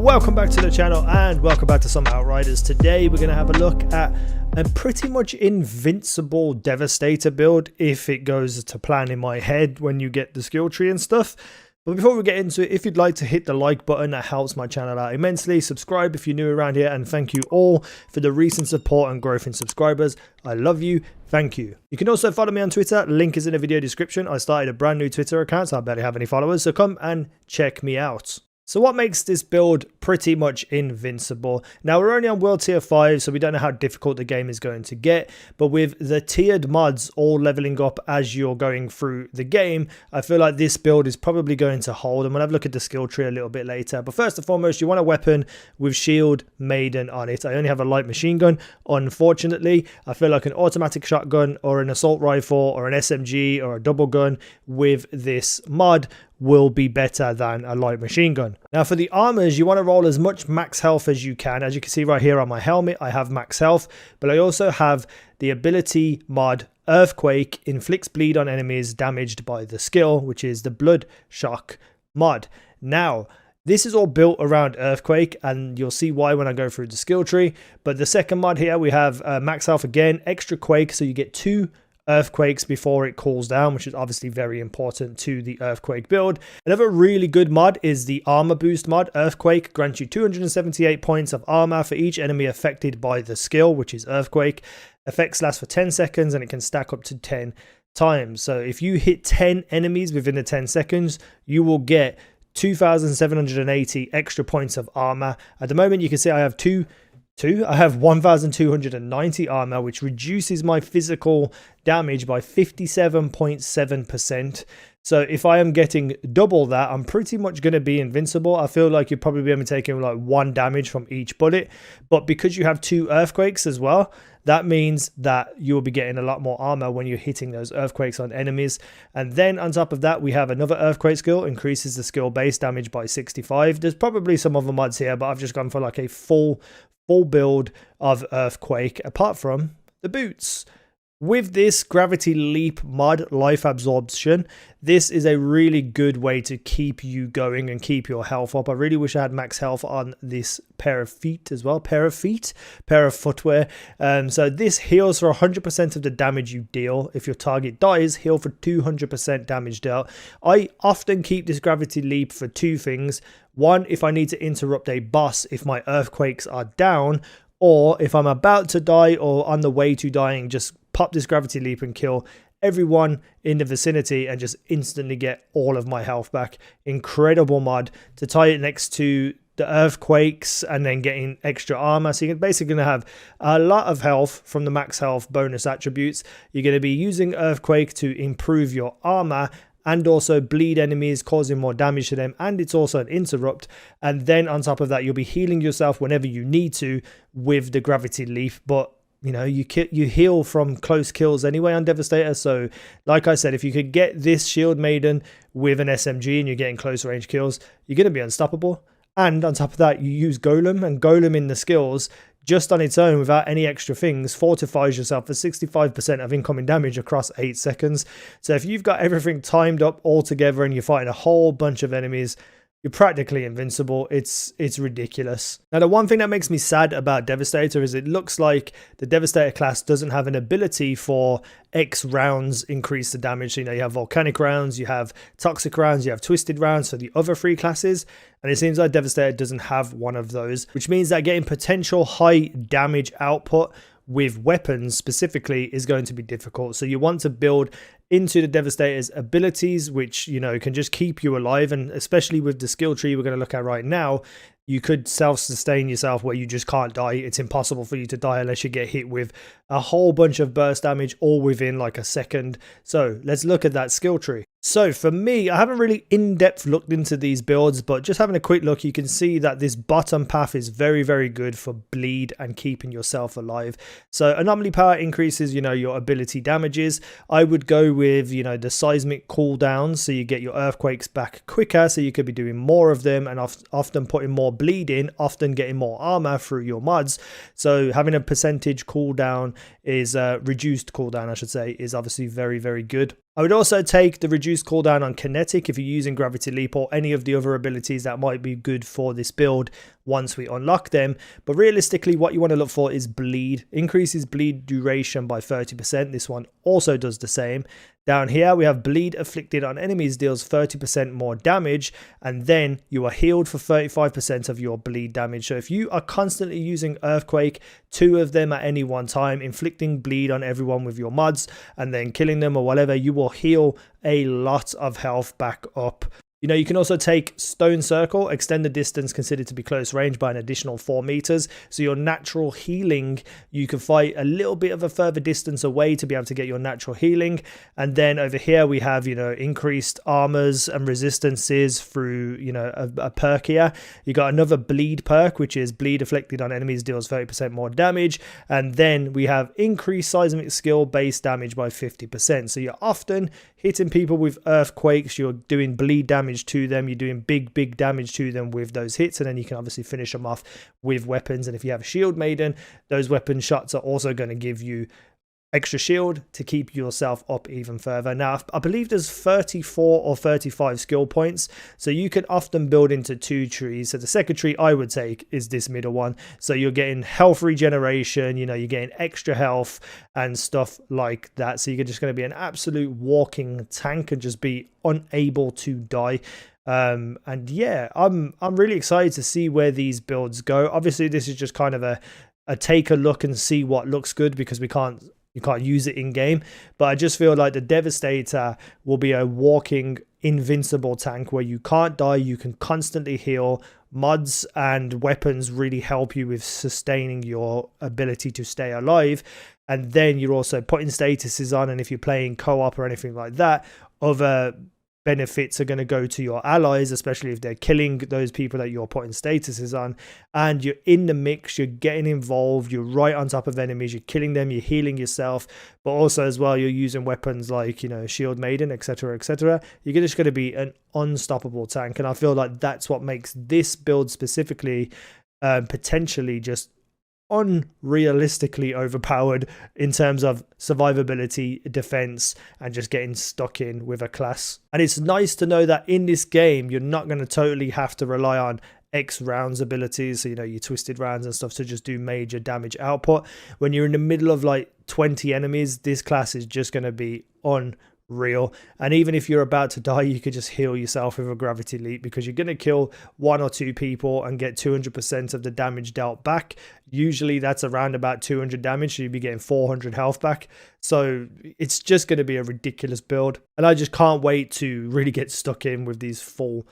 Welcome back to the channel and welcome back to some Outriders. Today we're going to have a look at a pretty much invincible Devastator build if it goes to plan in my head when you get the skill tree and stuff. But before we get into it, if you'd like to hit the like button, that helps my channel out immensely. Subscribe if you're new around here, and thank you all for the recent support and growth in subscribers. I love you. Thank you. You can also follow me on Twitter. Link is in the video description. I started a brand new Twitter account, so I barely have any followers, so come and check me out. So what makes this build pretty much invincible? Now we're only on world tier 5, so we don't know how difficult the game is going to get, but with the tiered mods all leveling up as you're going through the game, I feel like this build is probably going to hold, and we'll have a look at the skill tree a little bit later. But first and foremost, you want a weapon with shield maiden on it. I only have a light machine gun, unfortunately. I feel like an automatic shotgun or an assault rifle or an SMG or a double gun with this mod will be better than a light machine gun. Now for the armors, you want to roll as much max health as you can. As you can see right here on my helmet, I have max health, but I also have the ability mod Earthquake, inflicts bleed on enemies damaged by the skill, which is the blood shock mod. Now this is all built around Earthquake, and you'll see why when I go through the skill tree. But the second mod here, we have max health again, extra quake, so you get 2 earthquakes before it cools down, which is obviously very important to the earthquake build. Another really good mod is the armor boost mod. Earthquake grants you 278 points of armor for each enemy affected by the skill, which is earthquake. Effects last for 10 seconds and it can stack up to 10 times. So if you hit 10 enemies within the 10 seconds, you will get 2,780 extra points of armor. At the moment, you can see I have I have 1,290 armor, which reduces my physical damage by 57.7%. So if I am getting double that, I'm pretty much going to be invincible. I feel like you'll probably be taking like 1 damage from each bullet. But because you have 2 earthquakes as well, that means that you'll be getting a lot more armor when you're hitting those earthquakes on enemies. And then on top of that, we have another earthquake skill, increases the skill base damage by 65. There's probably some other mods here, but I've just gone for like a full build of earthquake apart from the boots. With this gravity leap mod, life absorption, this is a really good way to keep you going and keep your health up. I really wish I had max health on this pair of feet as well. Pair of footwear. So this heals for 100% of the damage you deal. If your target dies, heal for 200% damage dealt. I often keep this gravity leap for 2 things. One, if I need to interrupt a boss if my earthquakes are down, or if I'm about to die or on the way to dying, just pop this gravity leap and kill everyone in the vicinity and just instantly get all of my health back. Incredible mod to tie it next to the earthquakes and then getting extra armor. So you're basically going to have a lot of health from the max health bonus attributes. You're going to be using earthquake to improve your armor and also bleed enemies, causing more damage to them, and it's also an interrupt. And then on top of that, you'll be healing yourself whenever you need to with the gravity leaf. But you know, you heal from close kills anyway on Devastator. So like I said, if you could get this shield maiden with an SMG and you're getting close range kills, you're going to be unstoppable. And on top of that, you use Golem, and Golem in the skills just on its own without any extra things fortifies yourself for 65% of incoming damage across 8 seconds. So if you've got everything timed up all together and you're fighting a whole bunch of enemies, you're practically invincible. It's ridiculous. Now, the one thing that makes me sad about Devastator is it looks like the Devastator class doesn't have an ability for X rounds increase the damage. So, you know, you have volcanic rounds, you have toxic rounds, you have twisted rounds for the other 3 classes. And it seems like Devastator doesn't have one of those, which means that getting potential high damage output with weapons specifically is going to be difficult. So you want to build into the Devastator's abilities, which, you know, can just keep you alive. And especially with the skill tree we're going to look at right now, you could self-sustain yourself where you just can't die. It's impossible for you to die unless you get hit with a whole bunch of burst damage all within like a second. So let's look at that skill tree. So for me, I haven't really in-depth looked into these builds, but just having a quick look, you can see that this bottom path is very, very good for bleed and keeping yourself alive. So anomaly power increases, you know, your ability damages. I would go with, you know, the seismic cooldowns, so you get your earthquakes back quicker, so you could be doing more of them and often putting more bleed in, often getting more armor through your mods. So having a percentage cooldown is reduced cooldown, I should say, is obviously very, very good. I would also take the reduced cooldown on kinetic if you're using gravity leap or any of the other abilities that might be good for this build once we unlock them. But realistically, what you want to look for is bleed. Increases bleed duration by 30%. This one also does the same. Down here, we have bleed afflicted on enemies deals 30% more damage, and then you are healed for 35% of your bleed damage. So if you are constantly using Earthquake, 2 of them at any one time, inflicting bleed on everyone with your mods, and then killing them or whatever, you will heal a lot of health back up. You know, you can also take Stone Circle, extend the distance considered to be close range by an additional 4 meters. So your natural healing, you can fight a little bit of a further distance away to be able to get your natural healing. And then over here we have, you know, increased armors and resistances through, you know, a perk here. You got another bleed perk, which is bleed afflicted on enemies deals 30% more damage. And then we have increased seismic skill base damage by 50%. So you're often hitting people with earthquakes, you're doing bleed damage to them, you're doing big damage to them with those hits, and then you can obviously finish them off with weapons. And if you have a shield maiden, those weapon shots are also going to give you extra shield to keep yourself up even further. Now, I believe there's 34 or 35 skill points, so you can often build into 2 trees. So the second tree I would take is this middle one. So you're getting health regeneration, you know, you're getting extra health and stuff like that. So you're just going to be an absolute walking tank and just be unable to die. And yeah, I'm really excited to see where these builds go. Obviously, this is just kind of a take a look and see what looks good, because you can't use it in game. But I just feel like the Devastator will be a walking invincible tank where you can't die, you can constantly heal. Mods and weapons really help you with sustaining your ability to stay alive. And then you're also putting statuses on, and if you're playing co-op or anything like that, other benefits are going to go to your allies, especially if they're killing those people that you're putting statuses on. And you're in the mix, you're getting involved, you're right on top of enemies, you're killing them, you're healing yourself, but also as well you're using weapons like, you know, shield maiden, etc, etc. You're just going to be an unstoppable tank, and I feel like that's what makes this build specifically potentially just unrealistically overpowered in terms of survivability, defense, and just getting stuck in with a class. And it's nice to know that in this game you're not going to totally have to rely on X rounds abilities, so you know, your twisted rounds and stuff, to just do major damage output. When you're in the middle of like 20 enemies, this class is just going to be unreal. And even if you're about to die, you could just heal yourself with a gravity leap, because you're going to kill 1 or 2 people and get 200% of the damage dealt back. Usually that's around about 200 damage, so you'll be getting 400 health back. So it's just going to be a ridiculous build, and I just can't wait to really get stuck in with these full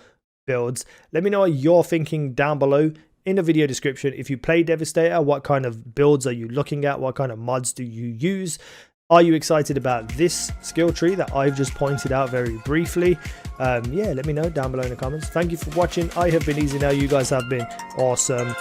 builds. Let me know what you're thinking down below in the video description. If you play Devastator, what kind of builds are you looking at? What kind of mods do you use? Are you excited about this skill tree that I've just pointed out very briefly? Yeah, let me know down below in the comments. Thank you for watching. I have been easynow. You guys have been awesome.